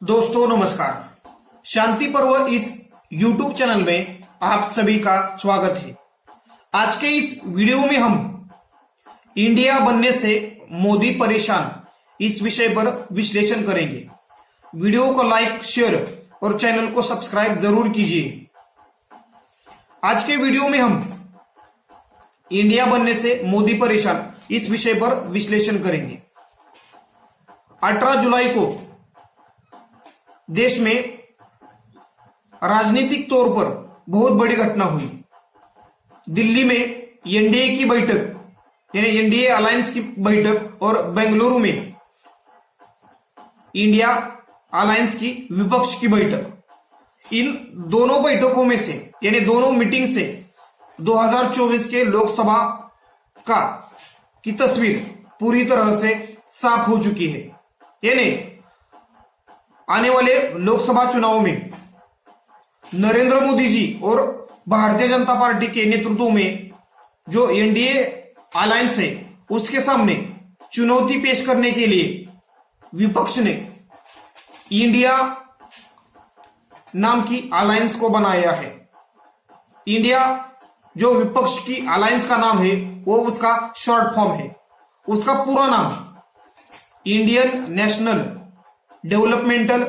दोस्तों नमस्कार। शांति पर्व इस YouTube चैनल में आप सभी का स्वागत है। आज के इस वीडियो में हम इंडिया बनने से मोदी परेशान इस विषय पर विश्लेषण करेंगे। वीडियो को लाइक, शेयर और चैनल को सब्सक्राइब जरूर कीजिए। आज के वीडियो में हम इंडिया बनने से मोदी परेशान इस विषय पर विश्लेषण करेंगे। 18 जुलाई को देश में राजनीतिक तौर पर बहुत बड़ी घटना हुई। दिल्ली में एनडीए की बैठक यानी एनडीए अलायंस की बैठक और बेंगलुरु में इंडिया अलायंस की विपक्ष की बैठक। इन दोनों बैठकों में से यानी दोनों मीटिंग से 2024 के लोकसभा की तस्वीर पूरी तरह से साफ हो चुकी है। यानी आने वाले लोकसभा चुनाव में नरेंद्र मोदी जी और भारतीय जनता पार्टी के नेतृत्व में जो एनडीए अलायंस है उसके सामने चुनौती पेश करने के लिए विपक्ष ने इंडिया नाम की अलायंस को बनाया है। इंडिया जो विपक्ष की अलायंस का नाम है वो उसका शॉर्ट फॉर्म है। उसका पूरा नाम Indian national developmental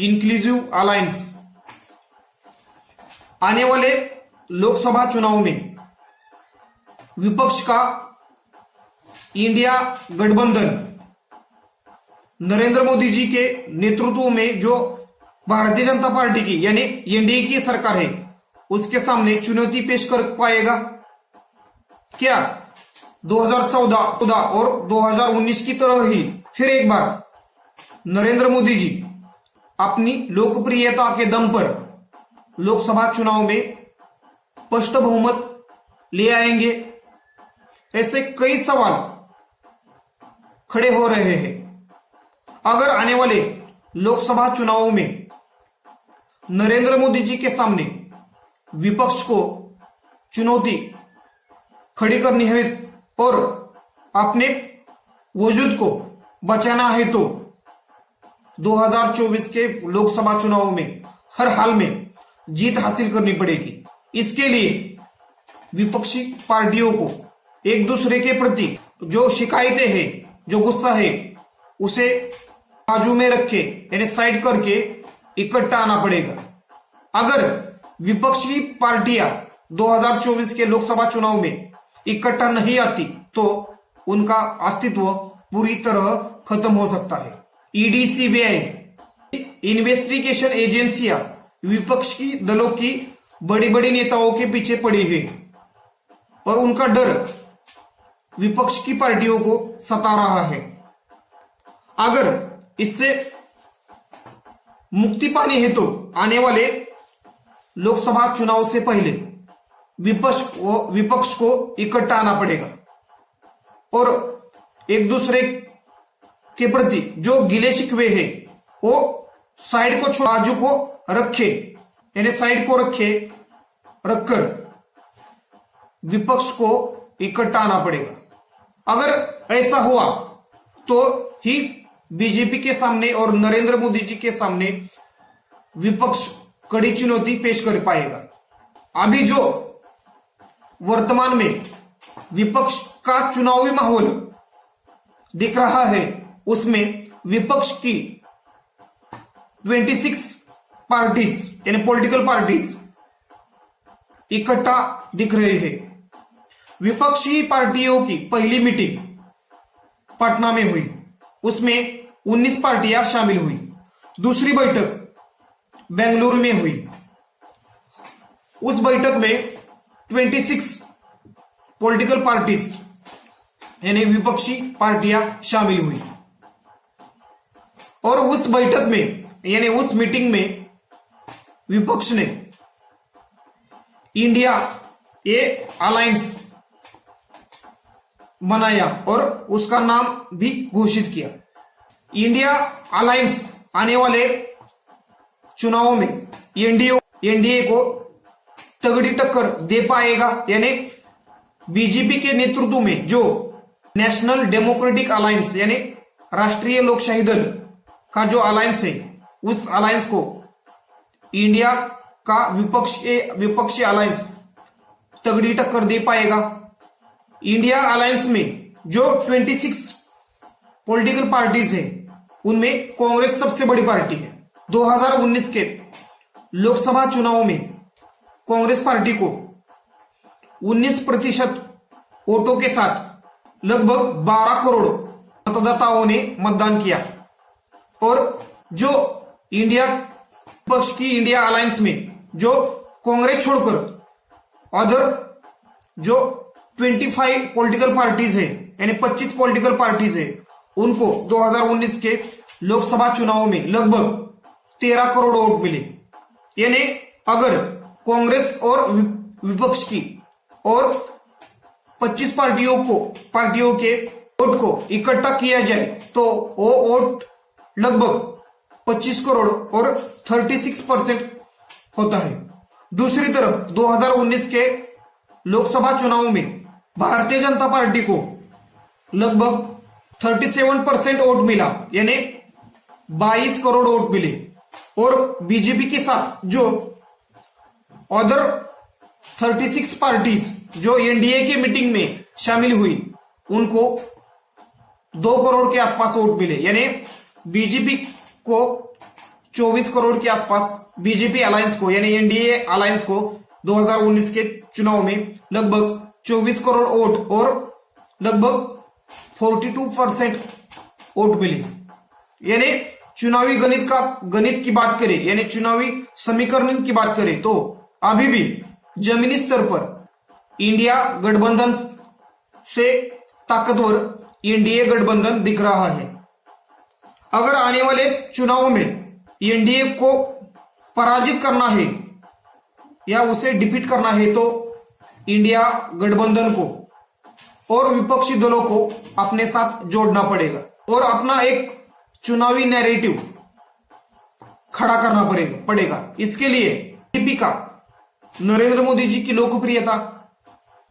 inclusive alliance. आने वाले लोकसभा चुनाव में विपक्ष का इंडिया गठबंधन नरेंद्र मोदी जी के नेतृत्व में जो भारतीय जनता पार्टी की यानी एनडीए की सरकार है उसके सामने चुनौती पेश कर पाएगा क्या? 2014 और 2019 की तरह ही फिर एक बार नरेंद्र मोदी जी अपनी लोकप्रियता के दम पर लोकसभा चुनाव में स्पष्ट बहुमत ले आएंगे? ऐसे कई सवाल खड़े हो रहे हैं। अगर आने वाले लोकसभा चुनावों में नरेंद्र मोदी जी के सामने विपक्ष को चुनौती खड़ी करनी है और अपने वजूद को बचाना है तो 2024 के लोकसभा चुनाव में हर हाल में जीत हासिल करनी पड़ेगी। इसके लिए विपक्षी पार्टियों को एक दूसरे के प्रति जो शिकायतें हैं, जो गुस्सा है, उसे बाजू में रखे यानी साइड करके इकट्ठा आना पड़ेगा। अगर विपक्षी पार्टियां 2024 के लोकसभा चुनाव में इकट्ठा नहीं आती तो उनका अस्तित्व पूरी तरह खत्म हो सकता है। ईडी, सीबीआई, इन्वेस्टिगेशन एजेंसियां विपक्ष की दलों की बड़ी बड़ी नेताओं के पीछे पड़ी है और उनका डर विपक्ष की पार्टियों को सता रहा है। अगर इससे मुक्ति पानी है तो आने वाले लोकसभा चुनाव से पहले विपक्ष को इकट्ठा आना पड़ेगा और एक दूसरे के प्रति जो गिले शिकवे है वो साइड को बाजू को रखे यानी साइड को रखकर विपक्ष को इकट्ठा आना पड़ेगा। अगर ऐसा हुआ तो ही बीजेपी के सामने और नरेंद्र मोदी जी के सामने विपक्ष कड़ी चुनौती पेश कर पाएगा। अभी जो वर्तमान में विपक्ष का चुनावी माहौल दिख रहा है उसमें विपक्ष की 26 पार्टीज यानी पॉलिटिकल पार्टीज इकट्ठा दिख रहे हैं। विपक्षी पार्टियों की पहली मीटिंग पटना में हुई, उसमें 19 पार्टियां शामिल हुई। दूसरी बैठक बेंगलुरु में हुई, उस बैठक में 26 पॉलिटिकल पार्टीज यानी विपक्षी पार्टियां शामिल हुई और उस बैठक में यानी उस मीटिंग में विपक्ष ने इंडिया अलायंस बनाया और उसका नाम भी घोषित किया। इंडिया अलायंस आने वाले चुनावों में एनडीए को तगड़ी टक्कर दे पाएगा। यानी बीजेपी के नेतृत्व में जो नेशनल डेमोक्रेटिक अलायंस यानी राष्ट्रीय लोकशाही दल का जो अलायंस है उस अलायंस को इंडिया का विपक्षी अलायंस तगड़ी टक्कर दे पाएगा। इंडिया अलायंस में जो 26 पॉलिटिकल पार्टीज हैं उनमें कांग्रेस सबसे बड़ी पार्टी है। 2019 के लोकसभा चुनाव में कांग्रेस पार्टी को 19% वोटों के साथ लगभग 12 करोड़ मतदाताओं ने मतदान किया और जो इंडिया पक्ष की इंडिया अलायंस में जो कांग्रेस छोड़कर अदर जो 25 पॉलिटिकल पार्टीज है यानी 25 पॉलिटिकल पार्टीज है उनको 2019 के लोकसभा चुनाव में लगभग 13 करोड़ वोट मिले। यानी अगर कांग्रेस और विपक्ष की और 25 पार्टियों के वोट को इकट्ठा किया जाए तो वो वोट लगभग 25 करोड़ और 36% होता है। दूसरी तरफ 2019 के लोकसभा चुनाव में भारतीय जनता पार्टी को लगभग 37% वोट मिला यानी 22 करोड़ वोट मिले और बीजेपी के साथ जो अदर 36 पार्टीज जो एनडीए के मीटिंग में शामिल हुई उनको 2 करोड़ के आसपास वोट मिले यानी बीजेपी को 24 करोड़ के आसपास, बीजेपी अलायंस को यानी एनडीए अलायंस को 2019 के चुनाव में लगभग 24 करोड़ वोट और लगभग 42% वोट मिले। यानी चुनावी गणित की बात करें यानी चुनावी समीकरण की बात करें तो अभी भी जमीनी स्तर पर इंडिया गठबंधन से ताकतवर एनडीए गठबंधन दिख रहा है। अगर आने वाले चुनाव में एनडीए को पराजित करना है या उसे डिफीट करना है तो इंडिया गठबंधन को और विपक्षी दलों को अपने साथ जोड़ना पड़ेगा और अपना एक चुनावी नैरेटिव खड़ा करना पड़ेगा। इसके लिए बीजेपी का नरेंद्र मोदी जी की लोकप्रियता,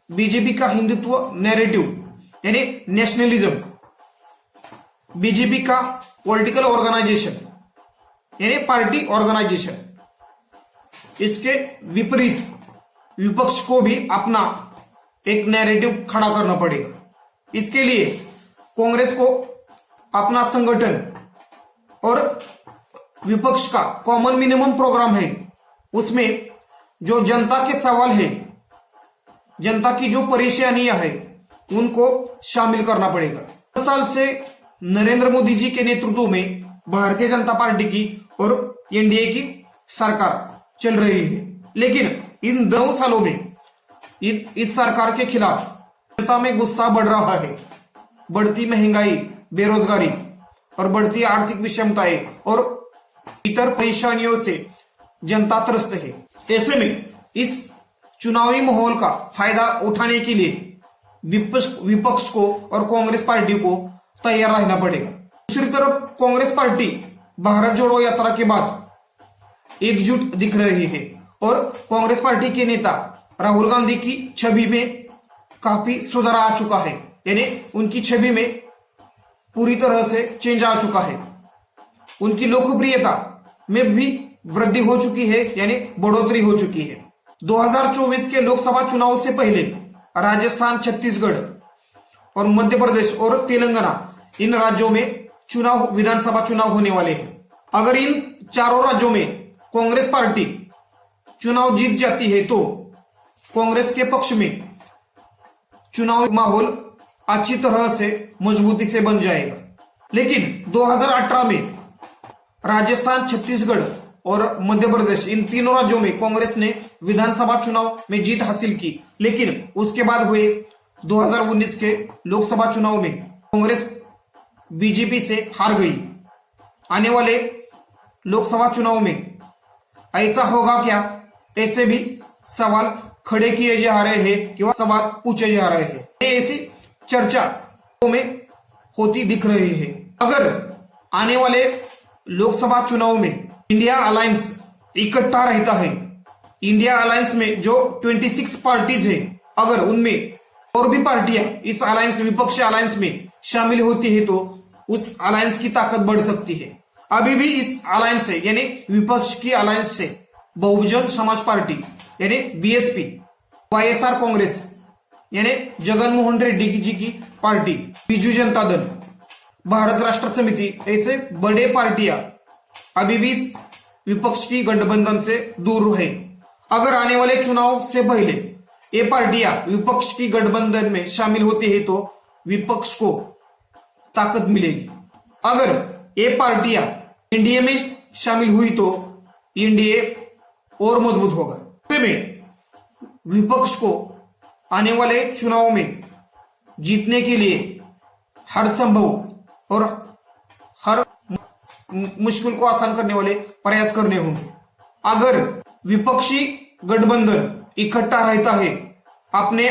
बीजेपी का हिंदुत्व नैरेटिव यानी नेशनलिज्म, बीजेपी का पॉलिटिकल ऑर्गेनाइजेशन यानी पार्टी ऑर्गेनाइजेशन, इसके विपरीत विपक्ष को भी अपना एक नैरेटिव खड़ा करना पड़ेगा। इसके लिए कांग्रेस को अपना संगठन और विपक्ष का कॉमन मिनिमम प्रोग्राम है उसमें जो जनता के सवाल है, जनता की जो परेशानियां है उनको शामिल करना पड़ेगा। 10 साल से नरेंद्र मोदी जी के नेतृत्व में भारतीय जनता पार्टी की और एनडीए की सरकार चल रही है, लेकिन इन 2 सालों में इस सरकार के खिलाफ जनता में गुस्सा बढ़ रहा है। बढ़ती महंगाई, बेरोजगारी और बढ़ती आर्थिक विषमताएं और इतर परेशानियों से जनता त्रस्त है। ऐसे में इस चुनावी माहौल का फायदा उठाने के लिए विपक्ष को और कांग्रेस पार्टी को तैयार रहना पड़ेगा। दूसरी तरफ कांग्रेस पार्टी भारत जोड़ो यात्रा के बाद एकजुट दिख रही है और कांग्रेस पार्टी के नेता राहुल गांधी की छवि में काफी सुधार आ चुका है यानी उनकी छवि में पूरी तरह से चेंज आ चुका है। उनकी लोकप्रियता में भी वृद्धि हो चुकी है यानी बढ़ोतरी हो चुकी है। 2024 के लोकसभा चुनाव से पहले राजस्थान, छत्तीसगढ़ और मध्य प्रदेश और तेलंगाना इन राज्यों में विधानसभा चुनाव होने वाले हैं। अगर इन चारों राज्यों में कांग्रेस पार्टी चुनाव जीत जाती है तो कांग्रेस के पक्ष में चुनावी माहौल अच्छी तरह से मजबूती से बन जाएगा। लेकिन 2018 में राजस्थान, छत्तीसगढ़ और मध्य प्रदेश इन तीनों राज्यों में कांग्रेस ने विधानसभा चुनाव में जीत हासिल की, लेकिन उसके बाद हुए 2019 के लोकसभा चुनाव में कांग्रेस बीजेपी से हार गई। आने वाले लोकसभा चुनाव में ऐसा होगा क्या, ऐसे भी सवाल खड़े किए जा रहे हैं कि वह सवाल पूछे जा रहे हैं। ऐसी चर्चा में होती दिख रही है। अगर आने वाले लोकसभा चुनाव में इंडिया अलायंस इकट्ठा रहता है, इंडिया अलायंस में जो 26 पार्टीज है, अगर उनमें और भी पार्टियां इस अलायंस, विपक्षी अलायंस में शामिल होती है तो उस अलायंस की ताकत बढ़ सकती है। अभी भी इस अलायंस से यानी विपक्ष की अलायंस से बहुजन समाज पार्टी यानी बीएसपी, वाईएसआर कांग्रेस यानी जगन मोहन रेड्डी जी की पार्टी, बीजू जनता दल, भारत राष्ट्र समिति, ऐसे बड़े पार्टियां अभी भी इस विपक्ष की गठबंधन से दूर है। अगर आने वाले चुनाव से पहले ये पार्टियां विपक्ष की गठबंधन में शामिल होती है तो विपक्ष को ताकत मिलेगी। अगर ये पार्टियां एनडीए में शामिल हुई तो एनडीए और मजबूत होगा। ऐसे में विपक्ष को आने वाले चुनाव में जीतने के लिए हर संभव और हर मुश्किल को आसान करने वाले प्रयास करने होंगे। अगर विपक्षी गठबंधन इकट्ठा रहता है अपने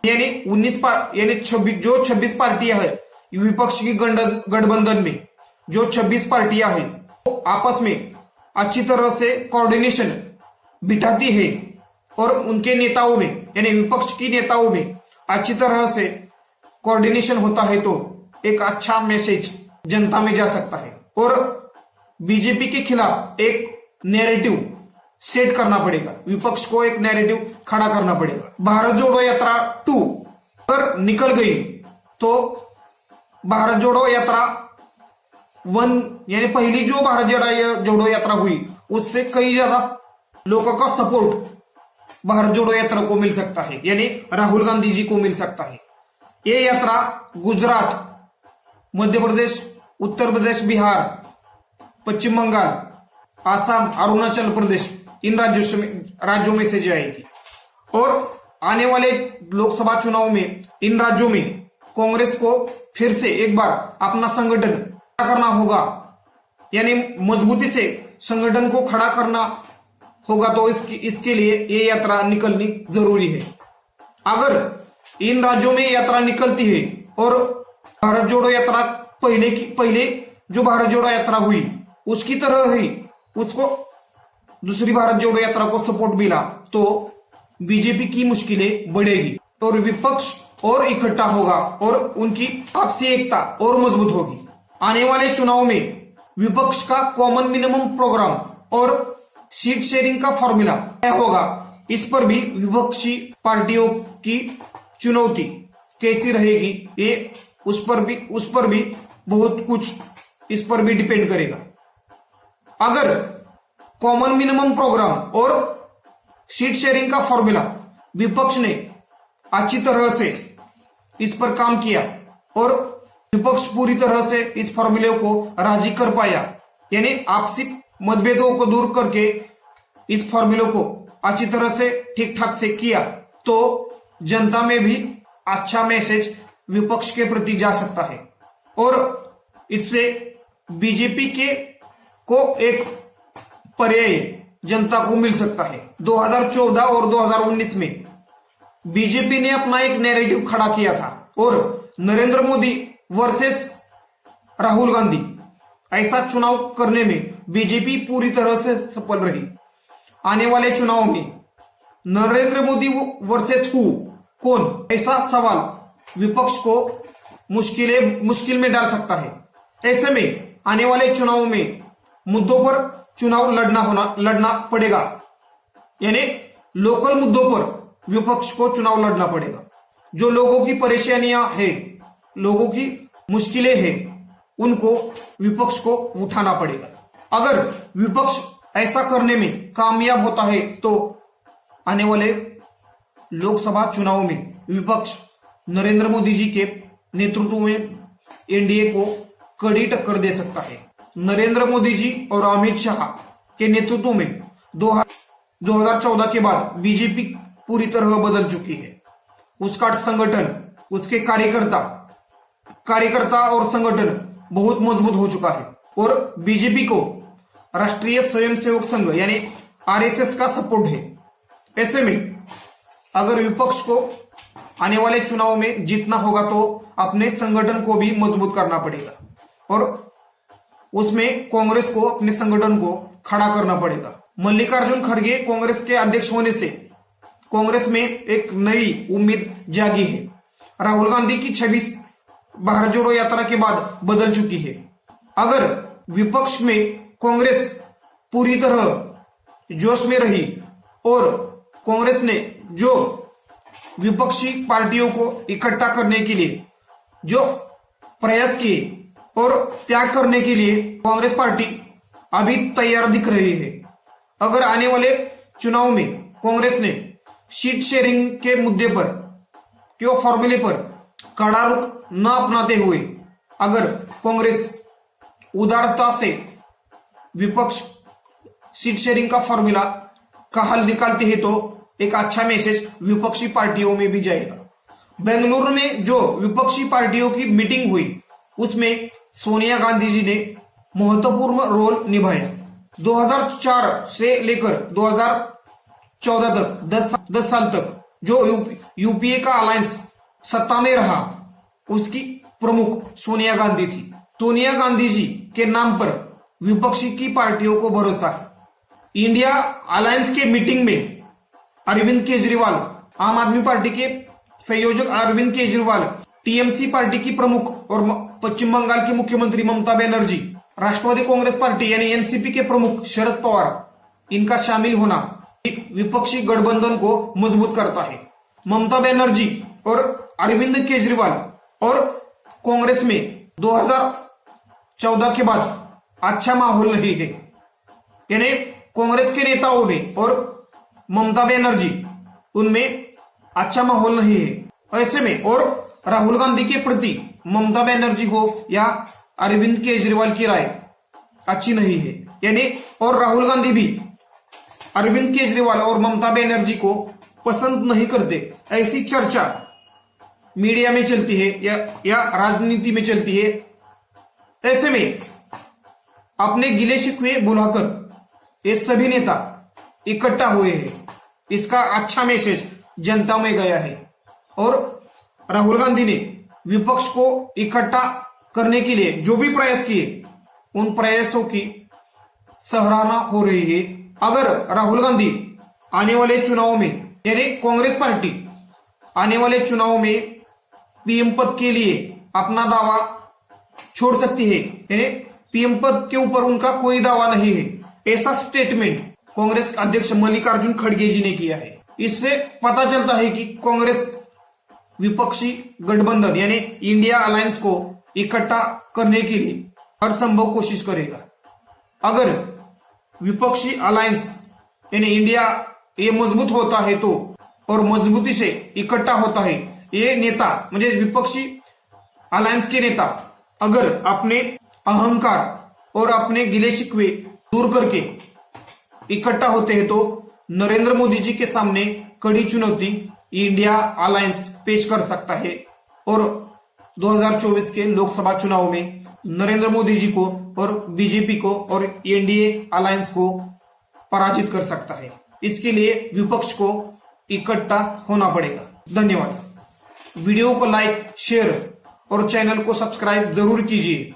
यानी 26 पार्टियां है विपक्ष की गठबंधन में, जो 26 पार्टियां हैं वो आपस में अच्छी तरह से कोऑर्डिनेशन बिठाती है और उनके नेताओं में यानी विपक्ष की नेताओं में अच्छी तरह से कोऑर्डिनेशन होता है तो एक अच्छा मैसेज जनता में जा सकता है और बीजेपी के खिलाफ एक नैरेटिव सेट करना पड़ेगा। विपक्ष को एक नैरेटिव खड़ा करना पड़ेगा। भारत जोड़ो यात्रा 2 अगर निकल गई तो भारत जोड़ो यात्रा 1 यानी पहली जो भारत जोड़ो यात्रा हुई उससे कई ज्यादा लोगों का सपोर्ट भारत जोड़ो यात्रा को मिल सकता है, यानी राहुल गांधी जी को मिल सकता है। ये यात्रा गुजरात, मध्य प्रदेश, उत्तर प्रदेश, बिहार, पश्चिम बंगाल, आसाम, अरुणाचल प्रदेश इन राज्यों में से जाएगी और आने वाले लोकसभा चुनाव में इन राज्यों में कांग्रेस को फिर से एक बार अपना संगठन करना होगा, यानी मजबूती से संगठन को खड़ा करना होगा। तो इसके लिए ये यात्रा निकलनी जरूरी है। अगर इन राज्यों में यात्रा निकलती है और भारत जोड़ो यात्रा पहले जो भारत जोड़ो यात्रा हुई उसकी तरह ही उसको दूसरी भारत जोड़ो यात्रा को सपोर्ट मिला तो बीजेपी की मुश्किलें बढ़ेगी और विपक्ष और इकट्ठा होगा और उनकी आपसी एकता और मजबूत होगी। आने वाले चुनाव में विपक्ष का कॉमन मिनिमम प्रोग्राम और सीट शेयरिंग का फॉर्मूला क्या होगा, इस पर भी विपक्षी पार्टियों की चुनौती कैसी रहेगी, ये उस पर भी बहुत कुछ इस पर भी डिपेंड करेगा। अगर कॉमन मिनिमम प्रोग्राम और सीट शेयरिंग का फॉर्मूला विपक्ष ने अच्छी तरह से इस पर काम किया और विपक्ष पूरी तरह से इस फॉर्मूले को राजी कर पाया, यानी आपसी मतभेदों को दूर करके इस फॉर्मूले को अच्छी तरह से ठीक ठाक से किया तो जनता में भी अच्छा मैसेज विपक्ष के प्रति जा सकता है और इससे बीजेपी को एक पर्याय जनता को मिल सकता है। 2014 और 2019 में बीजेपी ने अपना एक नैरेटिव खड़ा किया था और नरेंद्र मोदी वर्सेस राहुल गांधी ऐसा चुनाव करने में बीजेपी पूरी तरह से सफल रही। आने वाले चुनाव में नरेंद्र मोदी वर्सेस कौन, ऐसा सवाल विपक्ष को मुश्किल में डाल सकता है। ऐसे में आने वाले चुनाव में मुद्दों पर चुनाव लड़ना पड़ेगा, यानी लोकल मुद्दों पर विपक्ष को चुनाव लड़ना पड़ेगा। जो लोगों की परेशानियां हैं, लोगों की मुश्किलें हैं, उनको विपक्ष को उठाना पड़ेगा। अगर विपक्ष ऐसा करने में कामयाब होता है तो आने वाले लोकसभा चुनाव में विपक्ष नरेंद्र मोदी जी के नेतृत्व में एनडीए को कड़ी टक्कर दे सकता है। नरेंद्र मोदी जी और अमित शाह के नेतृत्व में 2014 के बाद बीजेपी पूरी तरह बदल चुकी है। उसका संगठन, उसके कार्यकर्ता और संगठन बहुत मजबूत हो चुका है और बीजेपी को राष्ट्रीय स्वयंसेवक संघ यानी आरएसएस का सपोर्ट है। ऐसे में अगर विपक्ष को आने वाले चुनाव में जीतना होगा तो अपने संगठन को भी मजबूत करना पड़ेगा और उसमें कांग्रेस को अपने संगठन को खड़ा करना पड़ेगा। मल्लिकार्जुन खड़गे कांग्रेस के अध्यक्ष होने से कांग्रेस में एक नई उम्मीद जागी है। राहुल गांधी की 26 भारत जोड़ो यात्रा के बाद बदल चुकी है। अगर विपक्ष में कांग्रेस पूरी तरह जोश में रही और कांग्रेस ने जो विपक्षी पार्टियों को इकट्ठा करने के लिए जो प्रयास किए और त्याग करने के लिए कांग्रेस पार्टी अभी तैयार दिख रही है। अगर आने वाले चुनाव में कांग्रेस ने सीट शेयरिंग के मुद्दे पर क्यों फॉर्मूले पर कड़ा रुख न अपनाते हुए अगर कांग्रेस उदारता से विपक्ष सीट शेयरिंग का फॉर्मूला का हल निकालते हैं तो एक अच्छा मैसेज विपक्षी पार्टियों में भी जाएगा। बेंगलुरु में जो विपक्षी पार्टियों की मीटिंग हुई उसमें सोनिया गांधी जी ने महत्वपूर्ण रोल निभाया। 2004 से लेकर 2014 तक 10 साल तक जो यूपीए का अलायंस सत्ता में रहा उसकी प्रमुख सोनिया गांधी थी। सोनिया गांधी जी के नाम पर विपक्षी की पार्टियों को भरोसा है। इंडिया अलायंस के मीटिंग में अरविंद केजरीवाल, आम आदमी पार्टी के संयोजक अरविंद केजरीवाल, टीएमसी पार्टी की प्रमुख और पश्चिम बंगाल की मुख्यमंत्री ममता बनर्जी, राष्ट्रवादी कांग्रेस पार्टी यानी एनसीपी के प्रमुख शरद पवार, इनका शामिल होना विपक्षी गठबंधन को मजबूत करता है। ममता बनर्जी और अरविंद केजरीवाल और कांग्रेस में 2014 के बाद अच्छा माहौल नहीं है, यानी कांग्रेस के नेताओं में और ममता बनर्जी उनमें अच्छा माहौल नहीं है। ऐसे में और राहुल गांधी के प्रति ममता बनर्जी को या अरविंद केजरीवाल की राय अच्छी नहीं है, यानी और राहुल गांधी भी अरविंद केजरीवाल और ममता बनर्जी को पसंद नहीं करते, ऐसी चर्चा मीडिया में चलती है या राजनीति में चलती है। ऐसे में अपने गिले शिकवे बुलाकर ये सभी नेता इकट्ठा हुए हैं, इसका अच्छा मैसेज जनता में गया है और राहुल गांधी ने विपक्ष को इकट्ठा करने के लिए जो भी प्रयास किए उन प्रयासों की सराहना हो रही है। अगर राहुल गांधी आने वाले चुनाव में यानी कांग्रेस पार्टी आने वाले चुनाव में पीएम पद के लिए अपना दावा छोड़ सकती है, यानी पीएम पद के ऊपर उनका कोई दावा नहीं है, ऐसा स्टेटमेंट कांग्रेस अध्यक्ष मल्लिकार्जुन खड़गे जी ने किया है। इससे पता चलता है कि कांग्रेस विपक्षी गठबंधन यानी इंडिया अलायंस को इकट्ठा करने के लिए हर संभव कोशिश करेगा। अगर विपक्षी अलायंस यानी इंडिया ये मजबूत होता है तो और मजबूती से इकट्ठा होता है, ये नेता म्हणजे विपक्षी अलायंस के नेता अगर अपने अहंकार और अपने गिले शिकवे दूर करके इकट्ठा होते हैं तो नरेंद्र मोदी जी के सामने कड़ी चुनौती इंडिया अलायंस पेश कर सकता है और 2024 के लोकसभा चुनाव में नरेंद्र मोदी जी को और बीजेपी को और एनडीए अलायंस को पराजित कर सकता है। इसके लिए विपक्ष को इकट्ठा होना पड़ेगा। धन्यवाद। वीडियो को लाइक, शेयर और चैनल को सब्सक्राइब जरूर कीजिए।